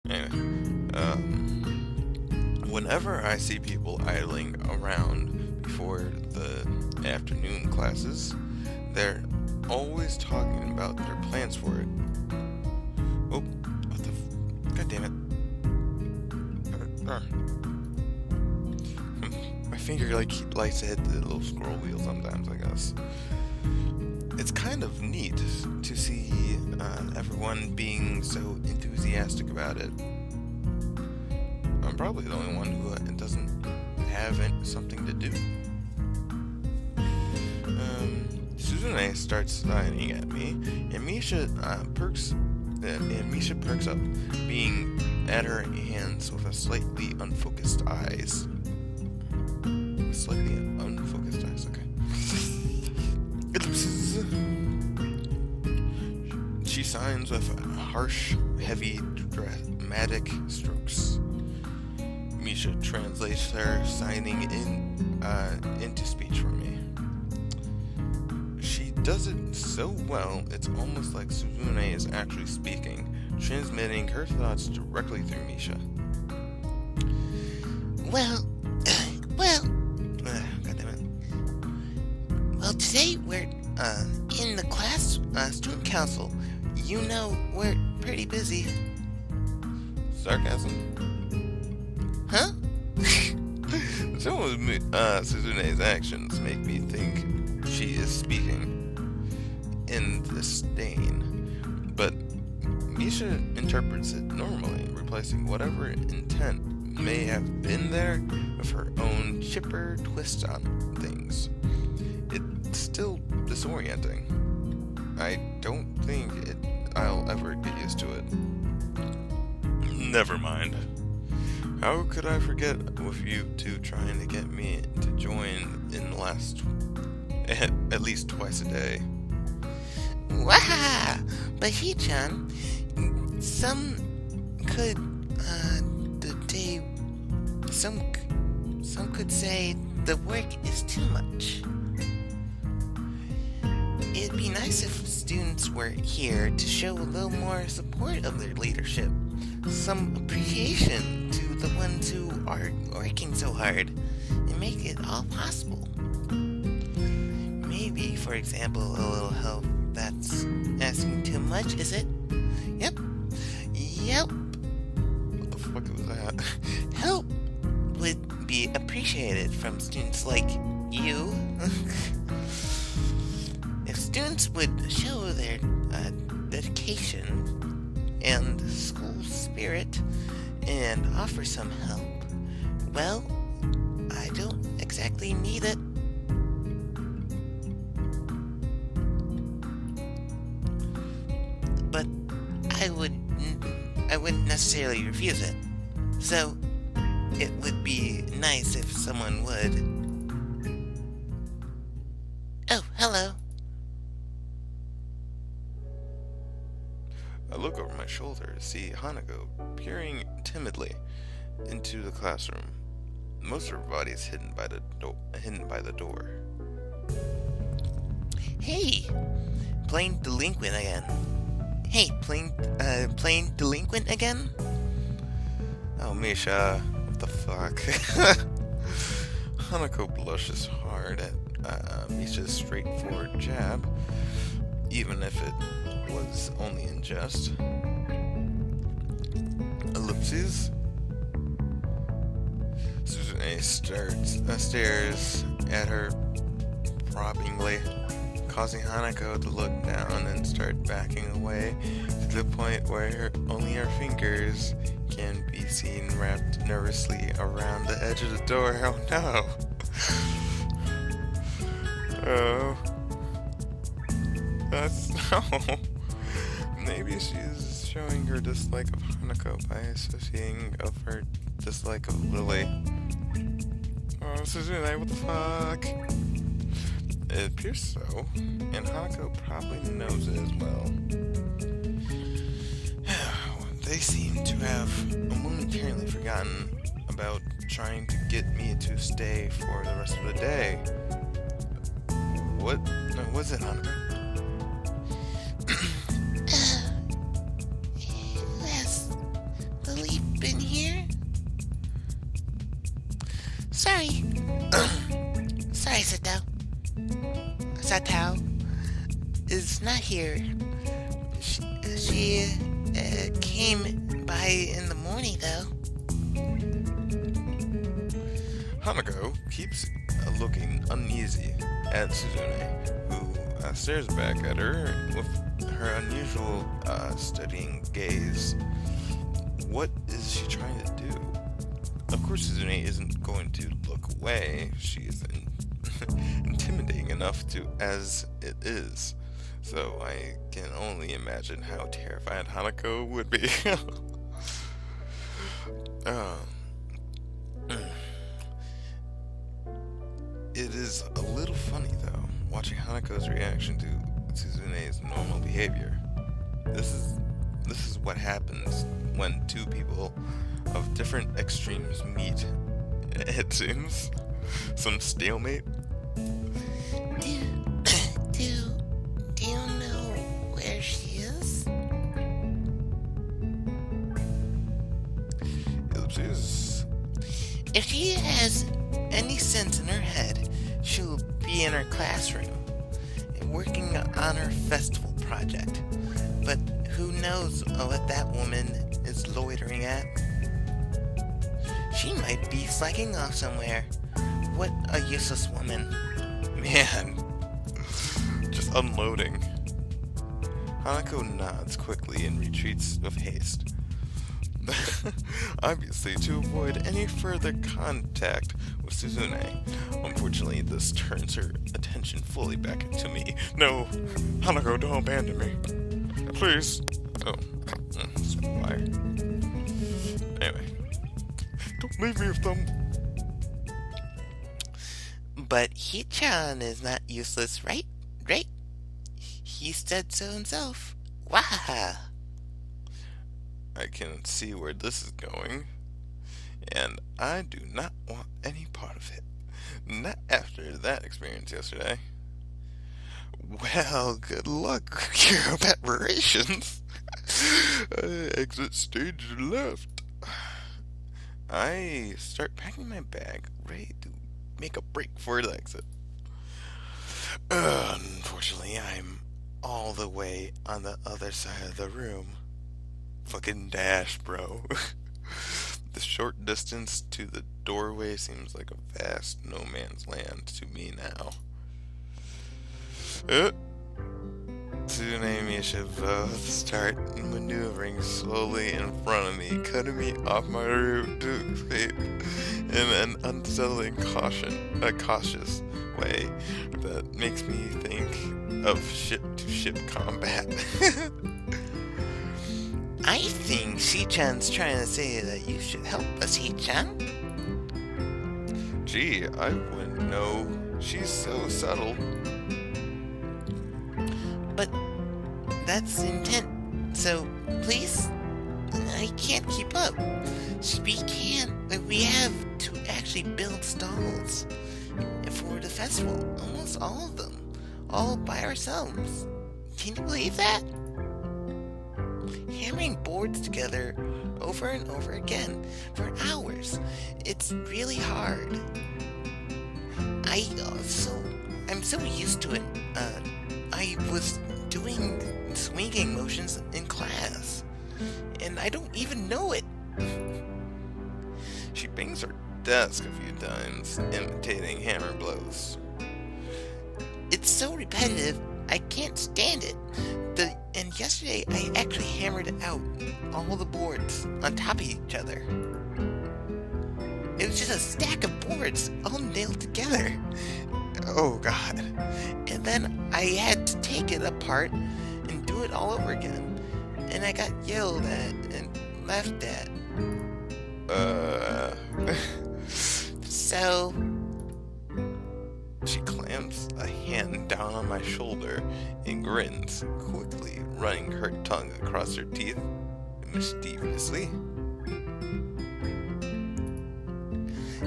Anyway, whenever I see people idling around before the afternoon classes, they're always talking about their plans for it. Oh, what the God damn it. My finger likes to hit the little scroll wheel sometimes, I guess. It's kind of neat to see everyone being so enthusiastic about it. I'm probably the only one who doesn't have something to do. Suzune starts signing at me, and Misha perks up, being at her hands with a slightly unfocused eyes. Slightly unfocused eyes, okay. Ellipses. She signs with harsh, heavy, dramatic strokes. Misha translates her signing into speech for me. She does it so well, it's almost like Suzune is actually speaking, transmitting her thoughts directly through Misha. Well, Goddammit. well, today we're in the class student council. You know, we're pretty busy. Sarcasm? Huh? Some of Suzune's actions make me think she is speaking in disdain, but Misha interprets it normally, replacing whatever intent may have been there with her own chipper twist on things. It's still disorienting. I don't think I'll ever get used to it. Never mind. How could I forget with you two trying to get me to join in the last at least twice a day? Waha! But Hee-chan, some could say the work is too much. It'd be nice if students were here to show a little more support of their leadership, some appreciation to the ones who are working so hard and make it all possible. Maybe, for example, a little help. That's asking too much, is it? Yep. What the fuck was that? Help would be appreciated from students like you. If students would show their dedication and school spirit and offer some help, well, I don't exactly need it. But I wouldn't necessarily refuse it. So it would be nice if someone would. Oh, hello. I look over my shoulder to see Hanako peering timidly into the classroom. Most of her body is hidden by the door. Hey, playing delinquent again. Hey, playing delinquent again? Oh, Misha, what the fuck? Hanako blushes hard at Misha's straightforward jab, even if it was only in jest. Ellipses. Suzune stares at her probingly, causing Hanako to look down and start backing away to the point where only her fingers can be seen wrapped nervously around the edge of the door. Oh no. Oh. That's no. Maybe she's showing her dislike of Hanako by associating of her dislike of Lily. Oh, Suzune, what the fuck? It appears so, and Hanako probably knows it as well. They seem to have momentarily forgotten about trying to get me to stay for the rest of the day. What was it, Hanako? Yes, the Sorry. Sorry, Satao is not here. She came by in the morning, though. Hanako keeps looking uneasy at Suzune, who stares back at her with her unusual studying gaze. What is she trying to do? Of course, Suzune isn't going to look away. She is intimidating enough to as it is. So I can only imagine how terrified Hanako would be. uh, It is a little funny, though, watching Hanako's reaction to Suzune's normal behavior. This is what happens when two people of different extremes meet. It seems some stalemate. Do you know where she is? Ellipses. If she has any sense in her head, she'll be in her classroom, working on her festival project. But who knows what that woman is loitering at? She might be slacking off somewhere. What a useless woman. Man, just unloading. Hanako nods quickly and retreats with haste. Obviously, to avoid any further contact with Suzune. Unfortunately, this turns her attention fully back to me. No, Hanako, don't abandon me. Please. Oh, that's why. Anyway, don't leave me with them. But Hichan is not useless, right? Right? He said so himself. Waha! I can see where this is going, and I do not want any part of it. Not after that experience yesterday. Well, good luck with your preparations. Exit stage left. I start packing my bag, ready to make a break for the exit. Unfortunately, I'm all the way on the other side of the room. Fucking dash, bro. The short distance to the doorway seems like a vast no man's land to me now. Suzune and Misha both start maneuvering slowly in front of me, cutting me off my route to escape in an unsettling cautious way that makes me think of ship-to-ship combat. I think Hichan's trying to say that you should help us, Hichan. Gee, I wouldn't know. She's so subtle. But that's the intent. So, please? I can't keep up. We have to actually build stalls for the festival. Almost all of them. All by ourselves. Can you believe that? Hammering boards together over and over again for hours. It's really hard. I'm so used to it. I was doing swinging motions in class, and I don't even know it. She bangs her desk a few times, imitating hammer blows. It's so repetitive, I can't stand it. And yesterday, I actually hammered out all the boards on top of each other. It was just a stack of boards all nailed together. Oh, God. And then I had to take it apart and do it all over again. And I got yelled at and laughed at. So... She clams a hand down on my shoulder and grins, quickly running her tongue across her teeth mischievously.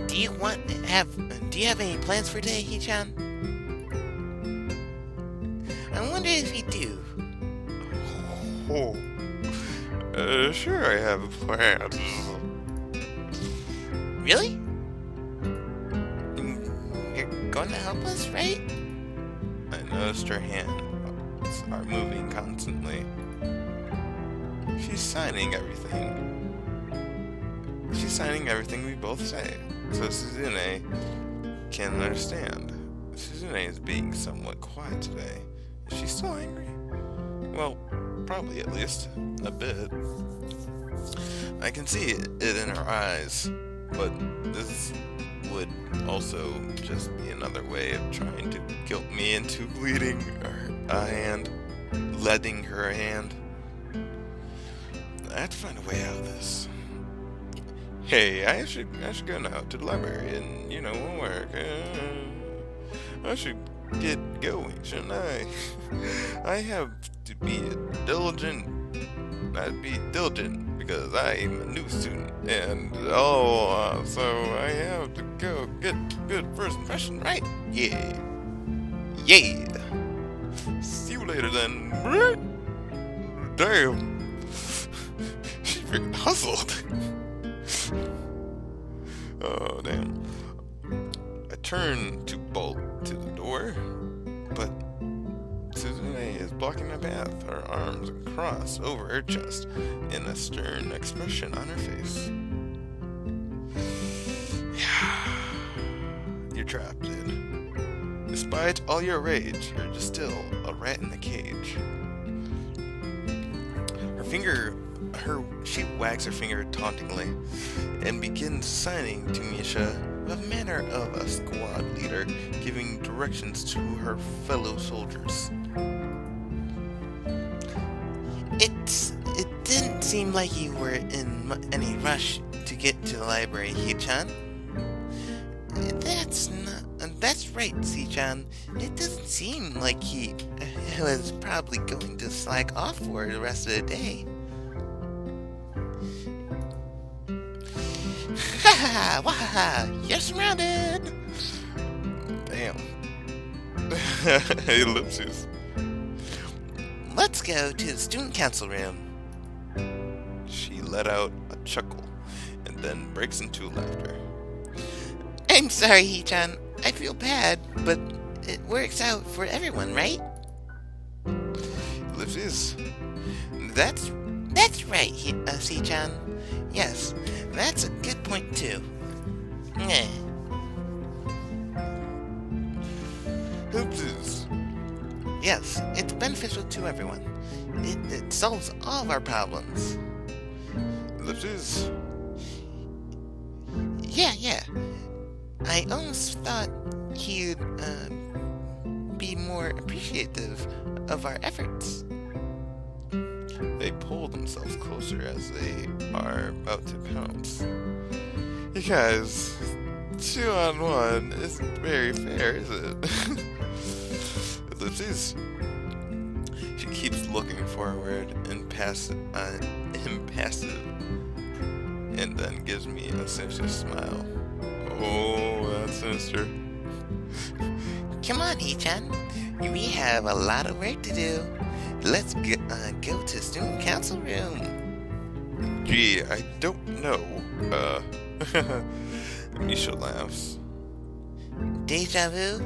Do you have any plans for today, Hichan? I wonder if you do. Sure I have plans. Really? going to help us, right? I noticed her hands are moving constantly. She's signing everything. She's signing everything we both say, so Suzune can understand. Suzune is being somewhat quiet today. Is she still angry? Well, probably at least a bit. I can see it in her eyes, but this would also just be another way of trying to guilt me into leading letting her hand. I have to find a way out of this. Hey, I should go now to the library and, homework. I should get going, shouldn't I? I have to be diligent. I'd be diligent because I'm a new student, and so I have to go get good first impression, right? Yeah. See you later then. Damn. She freaking hustled. Oh, damn. I turn to bolt to the door, but Suzune is blocking my path, her arms crossed over her chest, and a stern expression on her face. Yeah. You're trapped, kid. Despite all your rage, you're just still a rat in a cage. She wags her finger tauntingly and begins signing to Misha with the manner of a squad leader giving directions to her fellow soldiers. It didn't seem like you were in any rush to get to the library, Hee-chan. That's right, C-chan. It doesn't seem like he was probably going to slack off for the rest of the day. Ha ha! You're surrounded! Damn. Hey, ellipses. Let's go to the student council room. She let out a chuckle and then breaks into laughter. I'm sorry, Hee-chan. I feel bad, but it works out for everyone, right? Ellipses. That's right, C-chan. Yes, that's a good point too. Ellipses. Yes, it's beneficial to everyone. It solves all of our problems. Ellipses. Yeah. I almost thought he'd be more appreciative of our efforts. They pull themselves closer as they are about to pounce. You guys, 2-on-1 isn't very fair, is it? Ellipses. She keeps looking forward impassive, and then gives me a sinister smile. Oh, that's sinister. Come on, Hee-chan. We have a lot of work to do. Let's go to student council room. Gee, I don't know. Misha laughs. Deja vu?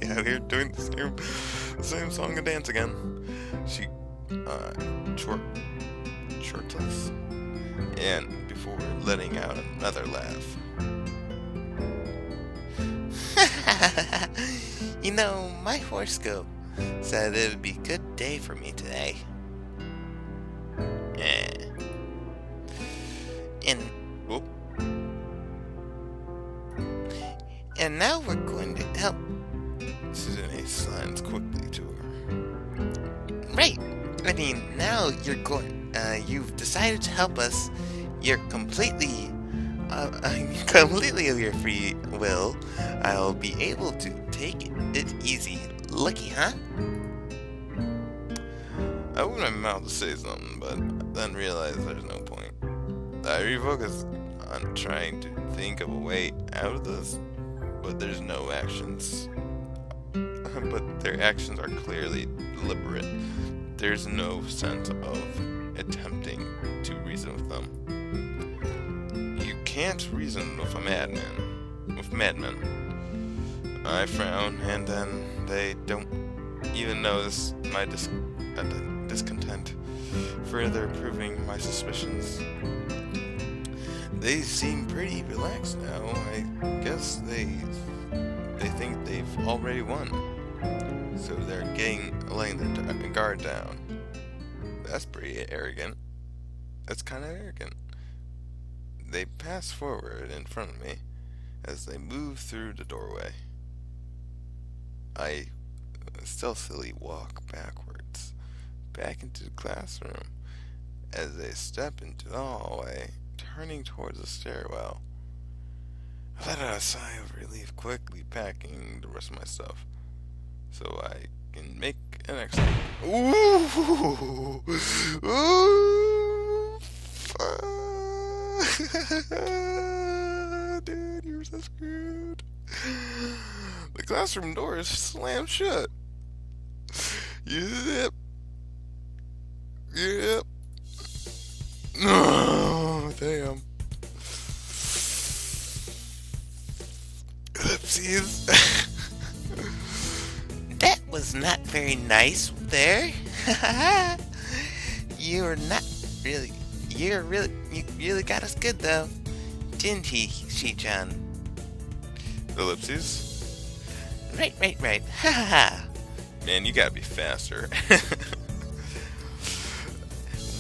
Yeah, we're doing the same song and dance again. She chortles, and before letting out another laugh. You know, my horoscope said it would be a good day for me today. And now we're going to help. Suzune slants quickly to her. Right. I mean, now you've decided to help us. You're completely of your free will. I'll be able to take it easy. Lucky, huh? I opened my mouth to say something, but then realized there's no point. I refocused on trying to think of a way out of this, but there's no actions. But their actions are clearly deliberate. There's no sense of attempting to reason with them. You can't reason with a madman. With madmen. I frown, and then they don't even notice my discontent, further proving my suspicions. They seem pretty relaxed now. I guess they think they've already won, so they're laying their guard down. That's pretty arrogant. That's kind of arrogant. They pass forward in front of me as they move through the doorway. I stealthily walk backwards, back into the classroom. As they step into the hallway, turning towards the stairwell, I let out a sigh of relief, quickly packing the rest of my stuff so I can make an exit. Ooh! Ooh! Dude, you're so screwed. The classroom door is slammed shut. Yep. Oh, damn. Oopsies. That was not very nice there. You really got us good though. Didn't he, Shi-chan? Ellipses. Right. Ha ha ha. Man, you gotta be faster.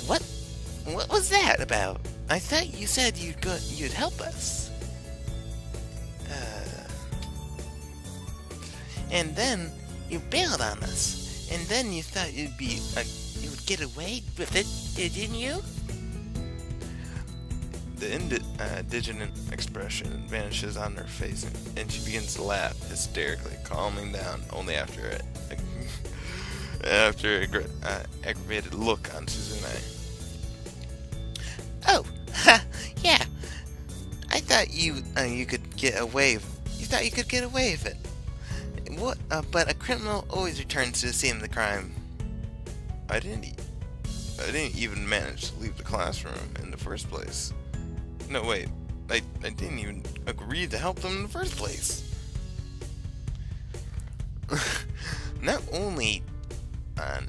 What was that about? I thought you said you'd help us. And then you bailed on us. And then you thought you would get away with it, didn't you? The indignant expression vanishes on her face, and she begins to laugh hysterically, calming down only after an aggravated look on Suzune. Oh, yeah. I thought you could get away. You thought you could get away with it. What? But a criminal always returns to the scene of the crime. I didn't even manage to leave the classroom in the first place. No, wait. I didn't even agree to help them in the first place. Not only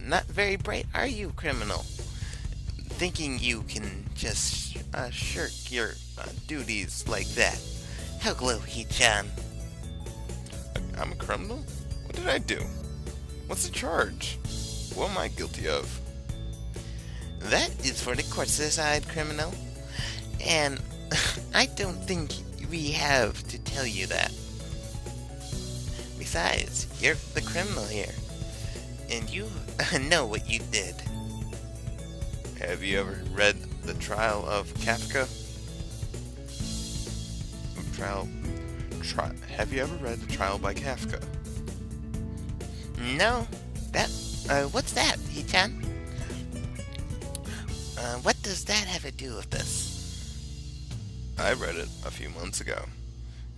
not very bright are you, criminal, thinking you can just shirk your duties like that. Hello, He-chan. I'm a criminal? What did I do? What's the charge? What am I guilty of? That is for the courts to decide, criminal. And I don't think we have to tell you that. Besides, you're the criminal here. And you know what you did. Have you ever read The Trial of Kafka? Have you ever read The Trial by Kafka? No. What's that, He-chan? What does that have to do with this? I read it a few months ago.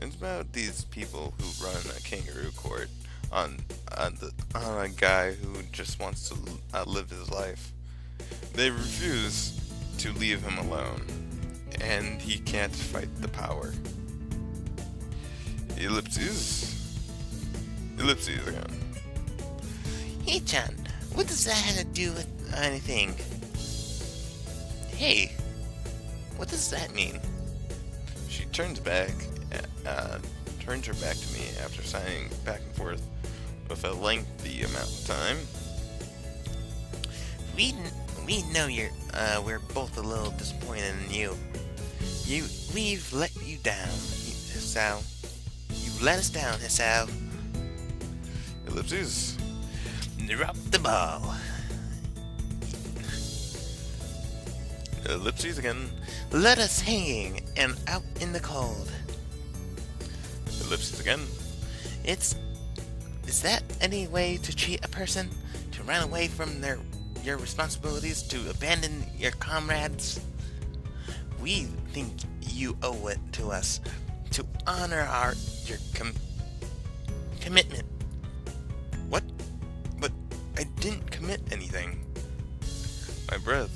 It's about these people who run a kangaroo court on a guy who just wants to live his life. They refuse to leave him alone, and he can't fight the power. Ellipses again. He-chan, what does that have to do with anything? Hey, what does that mean? She turns her back to me after signing back and forth with a lengthy amount of time. We know we're both a little disappointed in you. We've let you down, Hisao. You've let us down, Hisao. Ellipses. Drop the ball. Ellipses again. Let us hanging and out in the cold. Ellipses again. Is that any way to treat a person? To run away from your responsibilities? To abandon your comrades? We think you owe it to us to honor your commitment. What? But I didn't commit anything. My breath